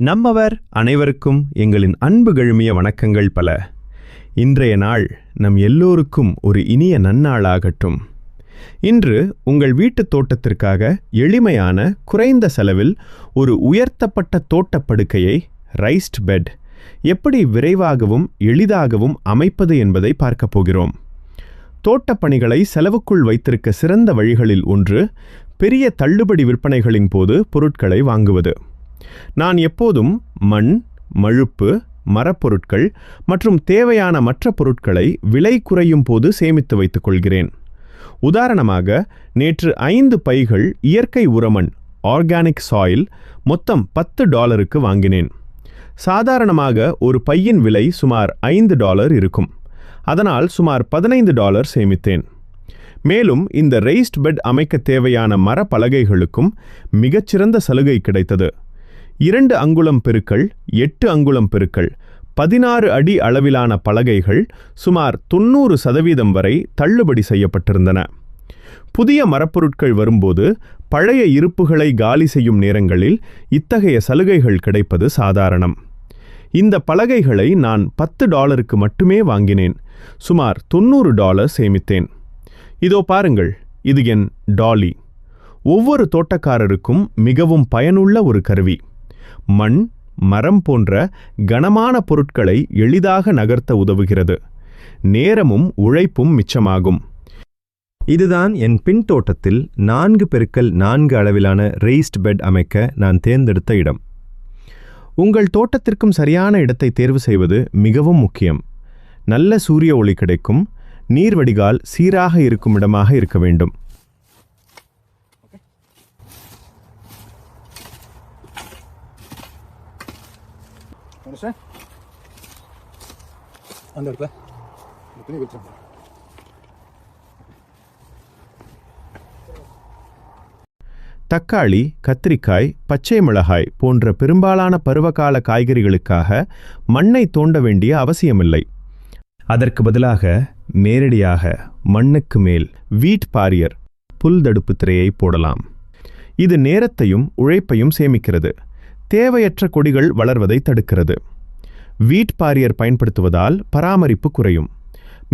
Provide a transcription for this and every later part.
நம்மவர் அனைவருக்கும் எங்களின் அன்பு கழுமிய வணக்கங்கள் பல. இன்றைய நாள் நம் எல்லோருக்கும் ஒரு இனிய நன்னாளாகட்டும். இன்று உங்கள் வீட்டுத் தோட்டத்திற்காக எளிமையான குறைந்த செலவில் ஒரு உயர்த்தப்பட்ட தோட்டப்படுக்கையை ரைஸ்ட் பெட் எப்படி விரைவாகவும் எளிதாகவும் அமைப்பது என்பதை பார்க்கப் போகிறோம். தோட்டப்பணிகளை செலவுக்குள் வைத்திருக்க சிறந்த வழிகளில் ஒன்று பெரிய தள்ளுபடி விற்பனைகளின் போது பொருட்களை வாங்குவது. நான் எப்போதும் மண், மழுப்பு, மரப்பொருட்கள் மற்றும் தேவையான மற்ற பொருட்களை விலை குறையும் போது சேமித்து வைத்துக் கொள்கிறேன். உதாரணமாக, நேற்று 5 பைகள் இயற்கை உரமண் ஆர்கானிக் சாயில் மொத்தம் $10 வாங்கினேன். சாதாரணமாக ஒரு பையின் விலை சுமார் $5 இருக்கும். அதனால் சுமார் $15 சேமித்தேன். மேலும் இந்த ரெய்ஸ்ட் பெட் அமைக்க தேவையான மர பலகைகளுக்கும் மிகச்சிறந்த சலுகை கிடைத்தது. 2 அங்குலம் பெருக்கல் 8 அங்குலம் பெருக்கல் 16 அடி அளவிலான பலகைகள் சுமார் 90% வரை தள்ளுபடி செய்யப்பட்டிருந்தன. புதிய மரப்பொருட்கள் வரும்போது பழைய இருப்புகளை காலி செய்யும் நேரங்களில் இத்தகைய சலுகைகள் கிடைப்பது சாதாரணம். இந்த பலகைகளை நான் $10 மட்டுமே வாங்கினேன். சுமார் $90 சேமித்தேன். இதோ பாருங்கள், இது என் டாலி. ஒவ்வொரு தோட்டக்காரருக்கும் மிகவும் பயனுள்ள ஒரு கருவி. மண், மரம் போன்ற கனமான பொருட்களை எளிதாக நகர்த்த உதவுகிறது. நேரமும் உழைப்பும் மிச்சமாகும். இதுதான் என் பின் தோட்டத்தில் 4x4 அளவிலான ரெய்ஸ்ட் பெட் அமைக்க நான் தேர்ந்தெடுத்த இடம். உங்கள் தோட்டத்திற்கும் சரியான இடத்தை தேர்வு செய்வது மிகவும் முக்கியம். நல்ல சூரிய ஒளி கிடைக்கும், நீர் வடிகால் சீராக இருக்கும் இடமாக இருக்க வேண்டும். தக்காளி, கத்திரிக்காய், பச்சை மிளகாய் போன்ற பெரும்பாலான பருவகால காய்கறிகளுக்காக மண்ணை தோண்ட வேண்டிய அவசியமில்லை. அதற்கு பதிலாக நேரடியாக மண்ணுக்கு மேல் வீட் பாரியர் புல் தடுப்பு திரையை போடலாம். இது நேரத்தையும் உழைப்பையும் சேமிக்கிறது. தேவையற்ற கொடிகள் வளர்வதை தடுக்கிறது. வீட் பாரியர் பயன்படுத்துவதால் பராமரிப்பு குறையும்.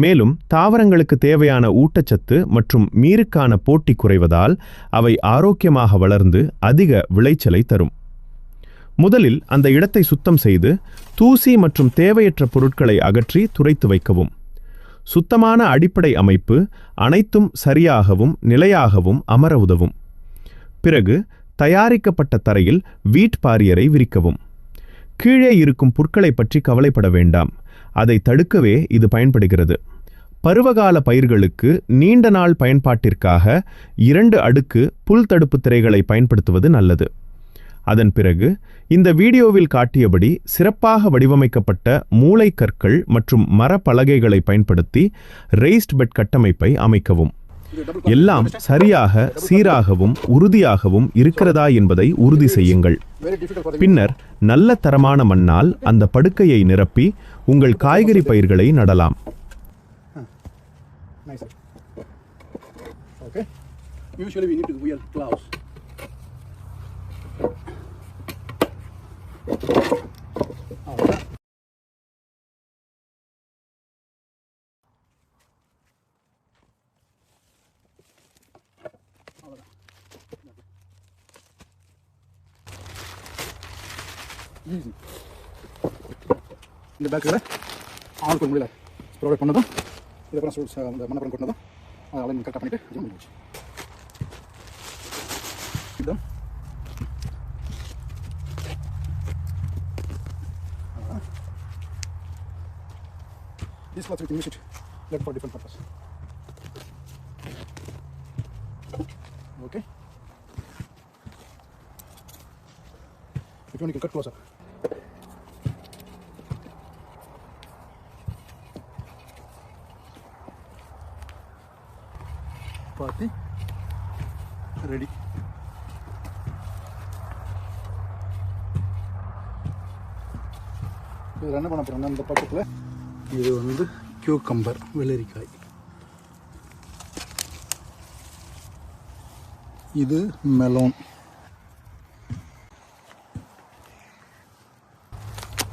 மேலும் தாவரங்களுக்கு தேவையான ஊட்டச்சத்து மற்றும் நீருக்கான போட்டி குறைவதால் அவை ஆரோக்கியமாக வளர்ந்து அதிக விளைச்சலை தரும். முதலில் அந்த இடத்தை சுத்தம் செய்து தூசி மற்றும் தேவையற்ற பொருட்களை அகற்றி துடைத்து வைக்கவும். சுத்தமான அடிப்படை அமைப்பு அனைத்தும் சரியாகவும் நிலையாகவும் அமர உதவும். பிறகு தயாரிக்கப்பட்ட தரையில் வீட் பாரியரை விரிக்கவும். கீழே இருக்கும் புற்களை பற்றி கவலைப்பட வேண்டாம். அதை தடுக்கவே இது பயன்படுகிறது. பருவகால பயிர்களுக்கு நீண்ட நாள் பயன்பாட்டிற்காக 2 அடுக்கு புல் தடுப்பு திரைகளை பயன்படுத்துவது நல்லது. அதன் பிறகு இந்த வீடியோவில் காட்டியபடி சிறப்பாக வடிவமைக்கப்பட்ட மூளைக்கற்கள் மற்றும் மர பலகைகளை பயன்படுத்தி ரெய்ஸ்ட் பெட் கட்டமைப்பை அமைக்கவும். எல்லாம் சரியாக சீராகவும் உறுதியாகவும் இருக்கிறதா என்பதை உறுதி செய்யுங்கள். பின்னர் நல்ல தரமான மண்ணால் அந்த படுக்கையை நிரப்பி உங்கள் காய்கறி பயிர்களை நடலாம். இந்த பேக்கில் ஆளுக்கு முடியல ப்ரொவைட் பண்ணதும் இதுக்கப்புறம் அந்த மண்ணப்புறம் கொண்டதும் அதை அலைன் கரெக்டாக பண்ணிவிட்டு அது முடிஞ்சிச்சு. இதுதான் these cloths we can use it like for different purpose. Okay, if you want you can cut closer. Party ready. இது என்ன பண்ண போறோம்னா இந்த பக்கத்தில் இது வந்து கியூக்கம்பர் வெள்ளரிக்காய், இது மெலோன்,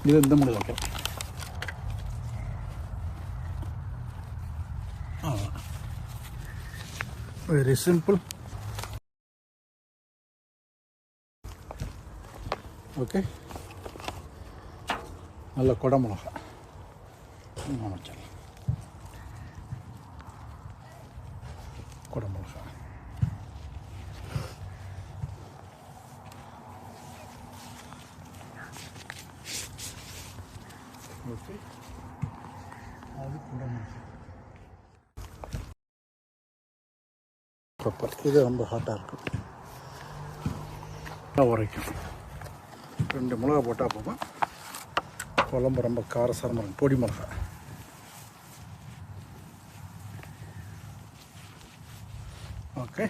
இது இந்த மூலையில் வைக்கலாம். Very simple. ஓகே, நல்ல குடமிளகா அமைச்சல். குடமிளகா ஓகே, அது குடமிளகா. பெப்பர் இது ரொம்ப ஹாட்டாக இருக்கும், உரைக்கும். 2 மிளகா போட்டால் போதும். குழம்பு ரொம்ப காரசாரமாக இருக்கும். பொடி மிளகா, ஓகே,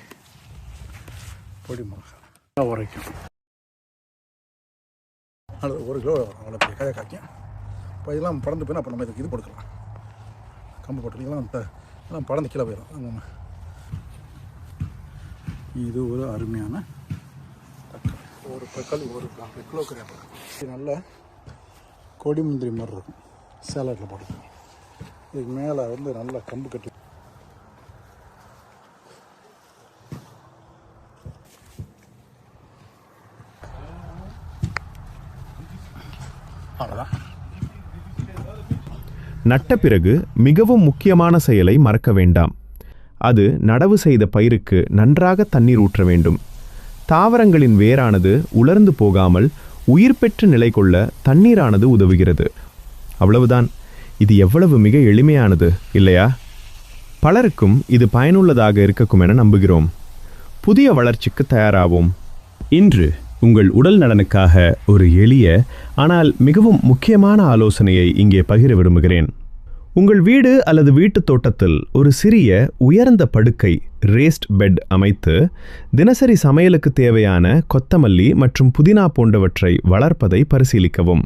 பொடி மிளகா உரைக்கும். அது 1 கிலோ அவ்வளோ பெரிய கதை காய்க்கும். இப்போ இதெல்லாம் பறந்து போயிடும். அப்போ நம்ம இதுக்கு இது போட்டுக்கலாம், கம்பு போட்டுக்கலாம். இதெல்லாம் பறந்து கீழே போயிடும். இது ஒரு அருமையான தக்காளி. 1 தக்காளி 1 கிலோ கிடையாது. இது நல்ல கொடி முந்திரி மாதிரி இருக்கும். சேலட்டில் போட்டுக்கலாம். இதுக்கு மேலே நல்ல கம்பு கட்டி அவ்வளோதான். நட்ட பிறகு மிகவும் முக்கியமான செயலை மறக்க வேண்டாம். அது நடவு செய்த பயிருக்கு நன்றாக தண்ணீர் ஊற்ற வேண்டும். தாவரங்களின் வேரானது உலர்ந்து போகாமல் உயிர் பெற்று நிலை கொள்ள தண்ணீரானது உதவுகிறது. அவ்வளவுதான். இது எவ்வளவு மிக எளிமையானது இல்லையா? பலருக்கும் இது பயனுள்ளதாக இருக்கக்கும் என நம்புகிறோம். புதிய வளர்ச்சிக்கு தயாராவோம். இன்று உங்கள் உடல் நலனுக்காக ஒரு எளிய ஆனால் மிகவும் முக்கியமான ஆலோசனையை இங்கே பகிர விரும்புகிறேன். உங்கள் வீடு அல்லது வீட்டுத் தோட்டத்தில் ஒரு சிறிய உயர்ந்த படுக்கை ரேஸ்ட் பெட் அமைத்து தினசரி சமையலுக்கு தேவையான கொத்தமல்லி மற்றும் புதினா போன்றவற்றை வளர்ப்பதை பரிசீலிக்கவும்.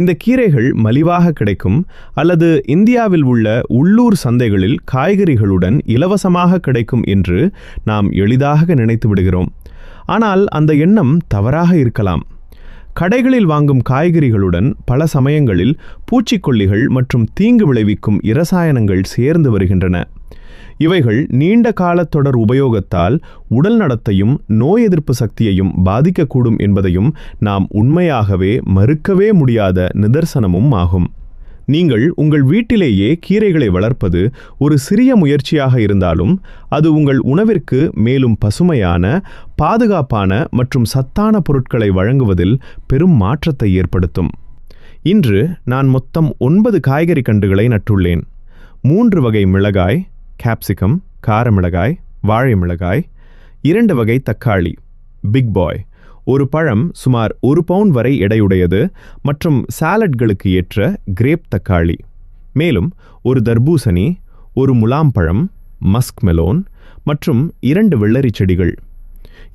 இந்த கீரைகள் மலிவாக கிடைக்கும் அல்லது இந்தியாவில் உள்ள உள்ளூர் சந்தைகளில் காய்கறிகளுடன் இலவசமாக கிடைக்கும் என்று நாம் எளிதாக நினைத்து விடுகிறோம். ஆனால் அந்த எண்ணம் தவறாக இருக்கலாம். கடைகளில் வாங்கும் காய்கறிகளுடன் பல சமயங்களில் பூச்சிக்கொல்லிகள் மற்றும் தீங்கு விளைவிக்கும் இரசாயனங்கள் சேர்ந்து வருகின்றன. இவைகள் நீண்ட கால தொடர் உபயோகத்தால் உடல் நடத்தையும் நோய் எதிர்ப்பு சக்தியையும் பாதிக்கக்கூடும் என்பதையும் நாம் உண்மையாகவே மறுக்கவே முடியாத நிதர்சனமும் ஆகும். நீங்கள் உங்கள் வீட்டிலேயே கீரைகளை வளர்ப்பது ஒரு சிறிய முயற்சியாக இருந்தாலும் அது உங்கள் உணவிற்கு மேலும் பசுமையான, பாதுகாப்பான மற்றும் சத்தான பொருட்களை வழங்குவதில் பெரும் மாற்றத்தை ஏற்படுத்தும். இன்று நான் மொத்தம் 9 காய்கறி கன்றுகளை நட்டுள்ளேன். 3 வகை மிளகாய், கேப்சிகம், காரமிளகாய், வாழை மிளகாய், 2 வகை தக்காளி, பிக் பாய், 1 பழம் சுமார் 1 பவுண்ட் வரை எடையுடையது மற்றும் சாலட்களுக்கு ஏற்ற கிரேப் தக்காளி, மேலும் 1 தர்பூசணி, 1 முலாம்பழம், மஸ்க் மெலோன் மற்றும் 2 வெள்ளரி செடிகள்.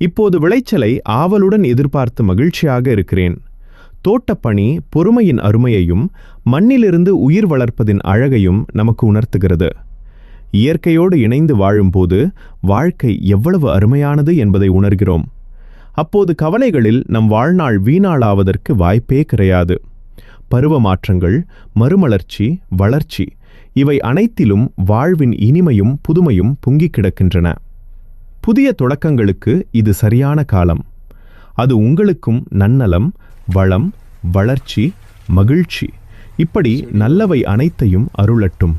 இப்போது விளைச்சலை ஆவலுடன் எதிர்பார்த்து மகிழ்ச்சியாக இருக்கிறேன். தோட்டப்பணி பொறுமையின் அருமையையும் மண்ணிலிருந்து உயிர் வளர்ப்பதின் அழகையும் நமக்கு உணர்த்துகிறது. இயற்கையோடு இணைந்து வாழும்போது வாழ்க்கை எவ்வளவு அருமையானது என்பதை உணர்கிறோம். அப்போது கவலைகளில் நம் வாழ்நாள் வீணாளாவதற்கு வாய்ப்பே கிடையாது. பருவ மாற்றங்கள், மறுமலர்ச்சி, வளர்ச்சி இவை அனைத்திலும் வாழ்வின் இனிமையும் புதுமையும் பொங்கிக் கிடக்கின்றன. புதிய தொடக்கங்களுக்கு இது சரியான காலம். அது உங்களுக்கும் நன்னலம், வளம், வளர்ச்சி, மகிழ்ச்சி இப்படி நல்லவை அனைத்தையும் அருளட்டும்.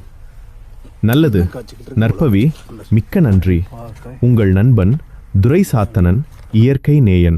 நல்லது. நற்பவி. மிக்க நன்றி. உங்கள் நண்பன் துரைசாத்தனன், இயற்கை நேயன்.